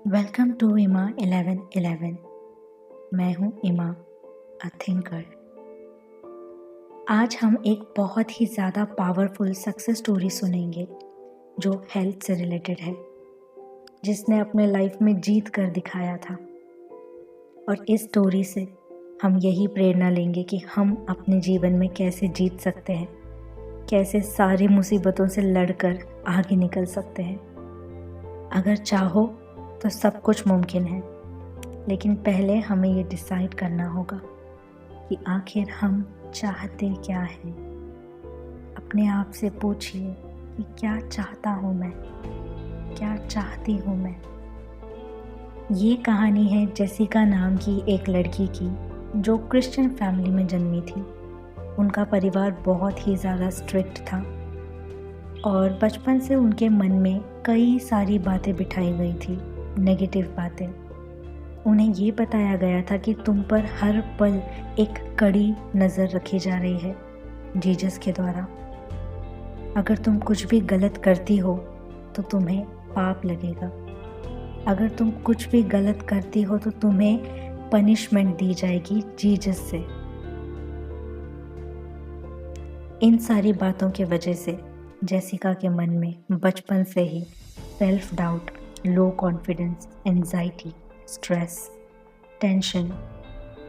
Welcome to इमा 1111। मैं हूँ इमा, अ थिंकर। आज हम एक बहुत ही ज़्यादा पावरफुल सक्सेस स्टोरी सुनेंगे जो हेल्थ से रिलेटेड है, जिसने अपने लाइफ में जीत कर दिखाया था। और इस स्टोरी से हम यही प्रेरणा लेंगे कि हम अपने जीवन में कैसे जीत सकते हैं, कैसे सारी मुसीबतों से लड़कर आगे निकल सकते हैं। अगर चाहो तो सब कुछ मुमकिन है, लेकिन पहले हमें ये डिसाइड करना होगा कि आखिर हम चाहते क्या हैं। अपने आप से पूछिए कि क्या चाहता हूँ मैं, क्या चाहती हूँ मैं। ये कहानी है जेसिका नाम की एक लड़की की जो क्रिश्चियन फैमिली में जन्मी थी। उनका परिवार बहुत ही ज़्यादा स्ट्रिक्ट था और बचपन से उनके मन में कई सारी बातें बिठाई गई थी, नेगेटिव बातें। उन्हें ये बताया गया था कि तुम पर हर पल एक कड़ी नज़र रखी जा रही है जीसस के द्वारा। अगर तुम कुछ भी गलत करती हो तो तुम्हें पाप लगेगा। अगर तुम कुछ भी गलत करती हो तो तुम्हें पनिशमेंट दी जाएगी जीसस से। इन सारी बातों की वजह से जेसिका के मन में बचपन से ही self doubt, low confidence, anxiety, stress, tension,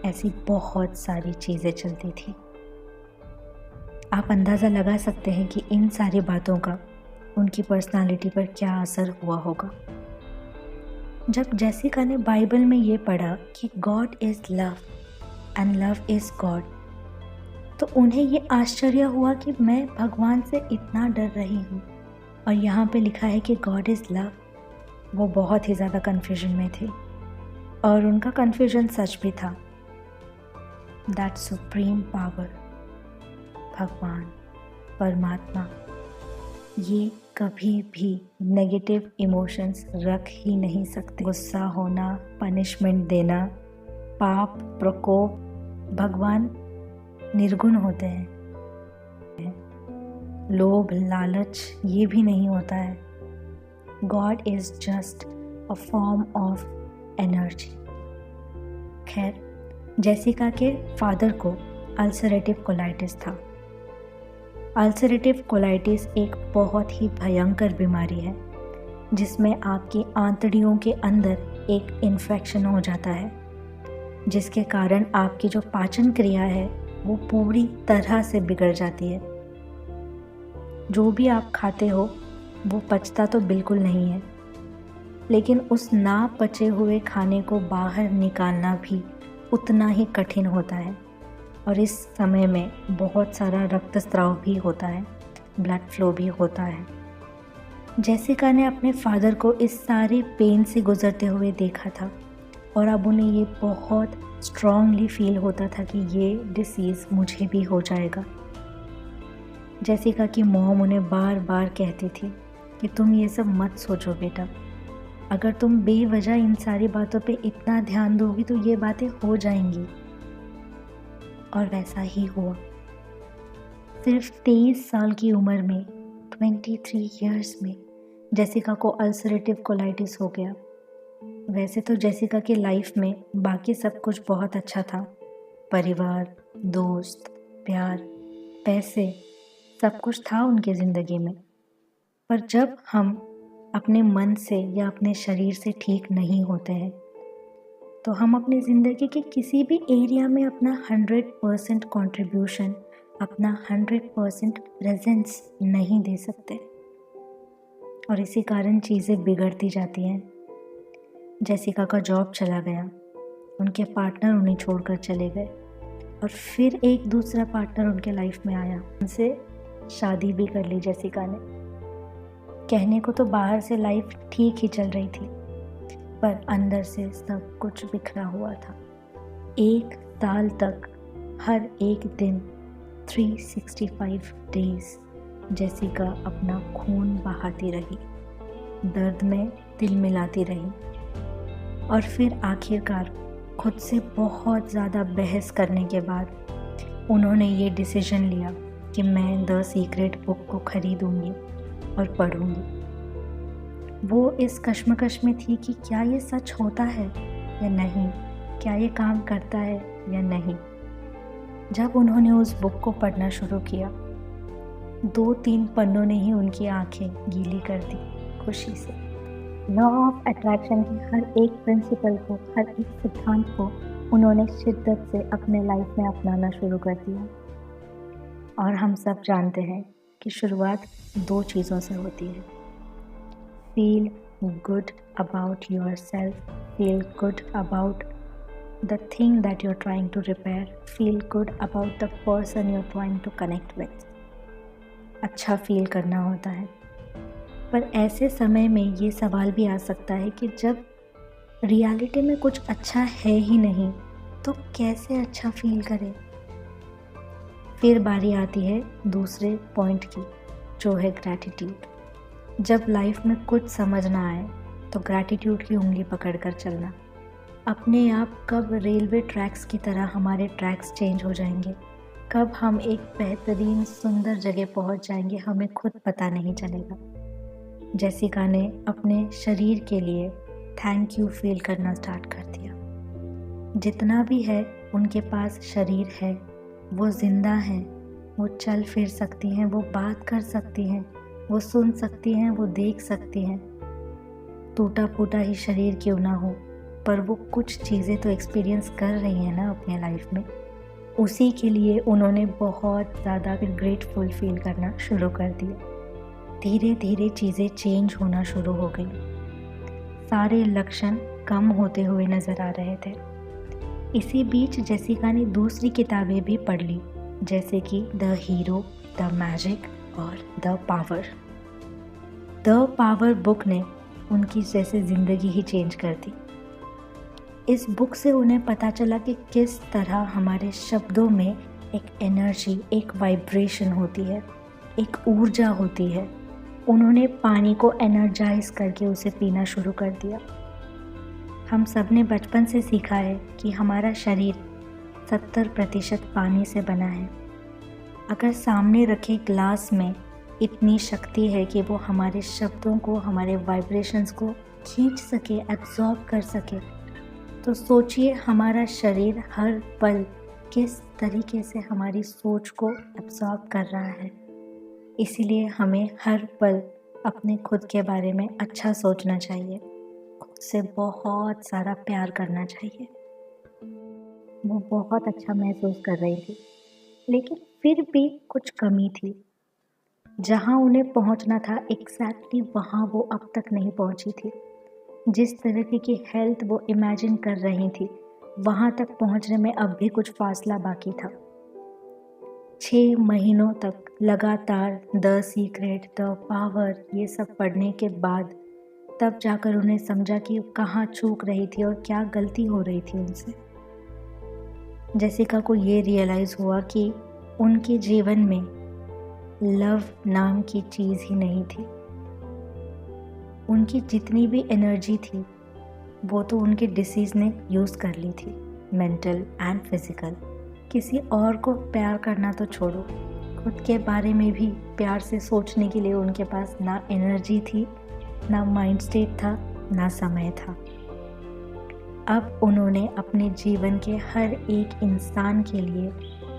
ऐसी बहुत सारी चीज़ें चलती थी। आप अंदाज़ा लगा सकते हैं कि इन सारी बातों का उनकी पर्सनालिटी पर क्या असर हुआ होगा। जब जेसिका ने बाइबल में ये पढ़ा कि God is love and love is God, तो उन्हें ये आश्चर्य हुआ कि मैं भगवान से इतना डर रही हूँ और यहाँ पे लिखा है कि गॉड इज़ लव। वो बहुत ही ज़्यादा कन्फ्यूजन में थे और उनका कन्फ्यूजन सच भी था। दैट सुप्रीम पावर, भगवान, परमात्मा, ये कभी भी नेगेटिव इमोशंस रख ही नहीं सकते। गुस्सा होना, पनिशमेंट देना, पाप, प्रकोप, भगवान निर्गुण होते हैं। लोभ, लालच ये भी नहीं होता है। God is just a form of energy. खैर, जेसिका के फादर को अल्सरेटिव कोलाइटिस था। अल्सरेटिव कोलाइटिस एक बहुत ही भयंकर बीमारी है जिसमें आपकी आंतड़ियों के अंदर एक इन्फेक्शन हो जाता है, जिसके कारण आपकी जो पाचन क्रिया है वो पूरी तरह से बिगड़ जाती है। जो भी आप खाते हो वो पचता तो बिल्कुल नहीं है, लेकिन उस ना पचे हुए खाने को बाहर निकालना भी उतना ही कठिन होता है। और इस समय में बहुत सारा रक्तस्राव भी होता है, ब्लड फ्लो भी होता है। जेसिका ने अपने फादर को इस सारे पेन से गुजरते हुए देखा था और अब उन्हें ये बहुत स्ट्रांगली फील होता था कि ये डिसीज़ मुझे भी हो जाएगा। जेसिका की मॉम उन्हें बार बार कहती थी कि तुम ये सब मत सोचो बेटा, अगर तुम बेवजह इन सारी बातों पे इतना ध्यान दोगी तो ये बातें हो जाएंगी। और वैसा ही हुआ। सिर्फ 23 साल की उम्र में, 23 इयर्स में जेसिका को अल्सरेटिव कोलाइटिस हो गया। वैसे तो जेसिका की लाइफ में बाकी सब कुछ बहुत अच्छा था, परिवार, दोस्त, प्यार, पैसे, सब कुछ था उनके ज़िंदगी में। पर जब हम अपने मन से या अपने शरीर से ठीक नहीं होते हैं तो हम अपनी ज़िंदगी के किसी भी एरिया में अपना 100% कंट्रीब्यूशन, अपना 100% प्रेजेंस नहीं दे सकते और इसी कारण चीज़ें बिगड़ती जाती हैं। जेसिका का जॉब चला गया, उनके पार्टनर उन्हें छोड़कर चले गए और फिर एक दूसरा पार्टनर उनके लाइफ में आया। उनसे शादी भी कर ली जेसिका ने। कहने को तो बाहर से लाइफ ठीक ही चल रही थी, पर अंदर से सब कुछ बिखरा हुआ था। 1 साल तक हर एक दिन 365 डेज जेसिका अपना खून बहाती रही, दर्द में दिल मिलाती रही और फिर आखिरकार खुद से बहुत ज़्यादा बहस करने के बाद उन्होंने ये डिसीजन लिया कि मैं द सीक्रेट बुक को ख़रीदूँगी और पढ़ूँगी। वो इस कश्मकश में थी कि क्या ये सच होता है या नहीं, क्या ये काम करता है या नहीं। जब उन्होंने उस बुक को पढ़ना शुरू किया, 2-3 पन्नों ने ही उनकी आंखें गीली कर दी खुशी से। लॉ ऑफ अट्रैक्शन के हर एक प्रिंसिपल को, हर एक सिद्धांत को उन्होंने शिद्दत से अपने लाइफ में अपनाना शुरू कर दिया। और हम सब जानते हैं कि शुरुआत 2 चीज़ों से होती है। Feel good about yourself, feel good about the thing that you are trying to repair, feel good about the person you are trying to connect with. अच्छा फील करना होता है। पर ऐसे समय में ये सवाल भी आ सकता है कि जब रियलिटी में कुछ अच्छा है ही नहीं तो कैसे अच्छा फील करें। फिर बारी आती है दूसरे पॉइंट की, जो है ग्रैटिट्यूड। जब लाइफ में कुछ समझ ना आए तो ग्रैटिट्यूड की उंगली पकड़कर चलना। अपने आप कब रेलवे ट्रैक्स की तरह हमारे ट्रैक्स चेंज हो जाएंगे, कब हम एक बेहतरीन सुंदर जगह पहुंच जाएंगे, हमें खुद पता नहीं चलेगा। जेसिका ने अपने शरीर के लिए थैंक यू फील करना स्टार्ट कर दिया। जितना भी है उनके पास शरीर है, वो जिंदा हैं, वो चल फिर सकती हैं, वो बात कर सकती हैं, वो सुन सकती हैं, वो देख सकती हैं। टूटा फूटा ही शरीर क्यों ना हो, पर वो कुछ चीज़ें तो एक्सपीरियंस कर रही हैं ना अपने लाइफ में। उसी के लिए उन्होंने बहुत ज़्यादा ग्रेटफुल फील करना शुरू कर दिया। धीरे धीरे चीज़ें चेंज होना शुरू हो गई। सारे लक्षण कम होते हुए नज़र आ रहे थे। इसी बीच जेसिका ने दूसरी किताबें भी पढ़ ली, जैसे कि द हीरो, द मैजिक और the power. The power book ने उनकी जैसे ज़िंदगी ही चेंज कर दी। इस बुक से उन्हें पता चला कि किस तरह हमारे शब्दों में एक एनर्जी, एक वाइब्रेशन होती है, एक ऊर्जा होती है। उन्होंने पानी को एनर्जाइज करके उसे पीना शुरू कर दिया। हम सब ने बचपन से सीखा है कि हमारा शरीर 70% पानी से बना है। अगर सामने रखे ग्लास में इतनी शक्ति है कि वो हमारे शब्दों को, हमारे वाइब्रेशंस को खींच सके, एब्जॉर्ब कर सके, तो सोचिए हमारा शरीर हर पल किस तरीके से हमारी सोच को एब्जॉर्ब कर रहा है। इसीलिए हमें हर पल अपने खुद के बारे में अच्छा सोचना चाहिए, खुद से बहुत सारा प्यार करना चाहिए। वो बहुत अच्छा महसूस कर रही थी, लेकिन फिर भी कुछ कमी थी। जहाँ उन्हें पहुँचना था एग्जैक्टली वहाँ वो अब तक नहीं पहुँची थी। जिस तरह की हेल्थ वो इमेजिन कर रही थी, वहाँ तक पहुँचने में अब भी कुछ फासला बाकी था। 6 महीनों तक लगातार द सीक्रेट, द पावर ये सब पढ़ने के बाद तब जाकर उन्हें समझा कि कहाँ चूक रही थी और क्या गलती हो रही थी उनसे। जेसिका को ये रियलाइज़ हुआ कि उनके जीवन में लव नाम की चीज़ ही नहीं थी। उनकी जितनी भी एनर्जी थी वो तो उनके डिसीज़ ने यूज़ कर ली थी, मेंटल एंड फिज़िकल। किसी और को प्यार करना तो छोड़ो, खुद के बारे में भी प्यार से सोचने के लिए उनके पास ना एनर्जी थी, ना माइंड स्टेट था, ना समय था। अब उन्होंने अपने जीवन के हर एक इंसान के लिए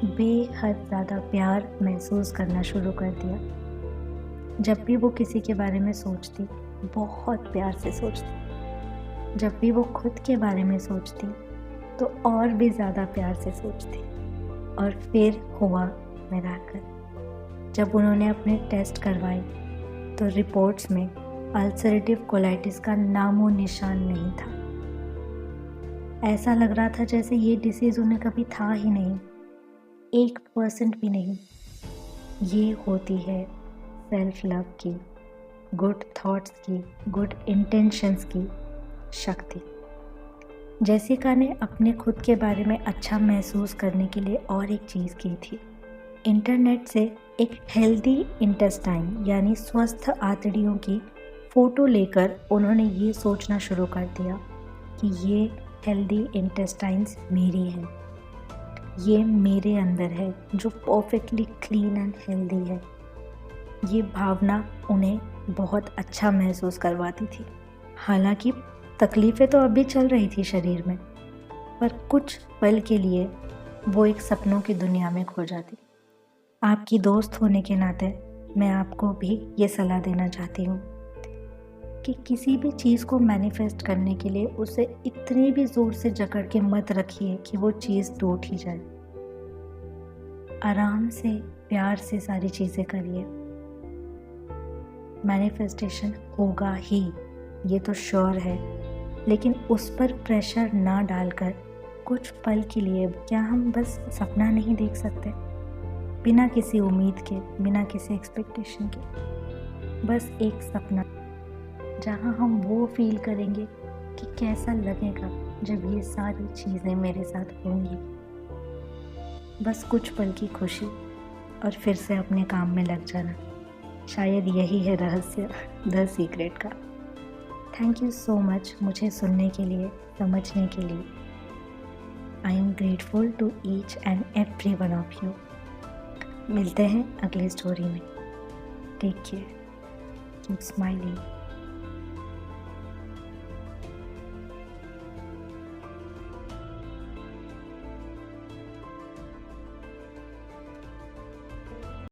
बेहद ज़्यादा प्यार महसूस करना शुरू कर दिया। जब भी वो किसी के बारे में सोचती, बहुत प्यार से सोचती। जब भी वो खुद के बारे में सोचती तो और भी ज़्यादा प्यार से सोचती। और फिर हुआ मिरेकल। जब उन्होंने अपने टेस्ट करवाए तो रिपोर्ट्स में अल्सरेटिव कोलाइटिस का नामो निशान नहीं था। ऐसा लग रहा था जैसे ये डिसीज़ उन्हें कभी था ही नहीं, 1% भी नहीं। ये होती है सेल्फ लव की, गुड थॉट्स की, गुड इंटेंशंस की शक्ति। जेसिका ने अपने खुद के बारे में अच्छा महसूस करने के लिए और एक चीज़ की थी। इंटरनेट से एक हेल्दी इंटेस्टाइन यानी स्वस्थ आंतड़ियों की फ़ोटो लेकर उन्होंने ये सोचना शुरू कर दिया कि ये हेल्दी इंटेस्टाइन्स मेरी हैं, ये मेरे अंदर है जो परफेक्टली क्लीन एंड हेल्दी है। ये भावना उन्हें बहुत अच्छा महसूस करवाती थी। हालांकि तकलीफ़ें तो अभी चल रही थी शरीर में, पर कुछ पल के लिए वो एक सपनों की दुनिया में खो जाती। आपकी दोस्त होने के नाते मैं आपको भी ये सलाह देना चाहती हूँ कि किसी भी चीज़ को मैनिफेस्ट करने के लिए उसे इतनी भी ज़ोर से जकड़ के मत रखिए कि वो चीज़ टूट ही जाए। आराम से, प्यार से सारी चीज़ें करिए। मैनिफेस्टेशन होगा ही, ये तो श्योर है, लेकिन उस पर प्रेशर ना डालकर कुछ पल के लिए क्या हम बस सपना नहीं देख सकते, बिना किसी उम्मीद के, बिना किसी एक्सपेक्टेशन के, बस एक सपना जहाँ हम वो फील करेंगे कि कैसा लगेगा जब ये सारी चीज़ें मेरे साथ होंगी। बस कुछ पल की खुशी और फिर से अपने काम में लग जाना, शायद यही है रहस्य द सीक्रेट का। थैंक यू सो मच मुझे सुनने के लिए, समझने के लिए। I am grateful to each and every one of you. मिलते हैं अगली स्टोरी में। Take care, keep smiling.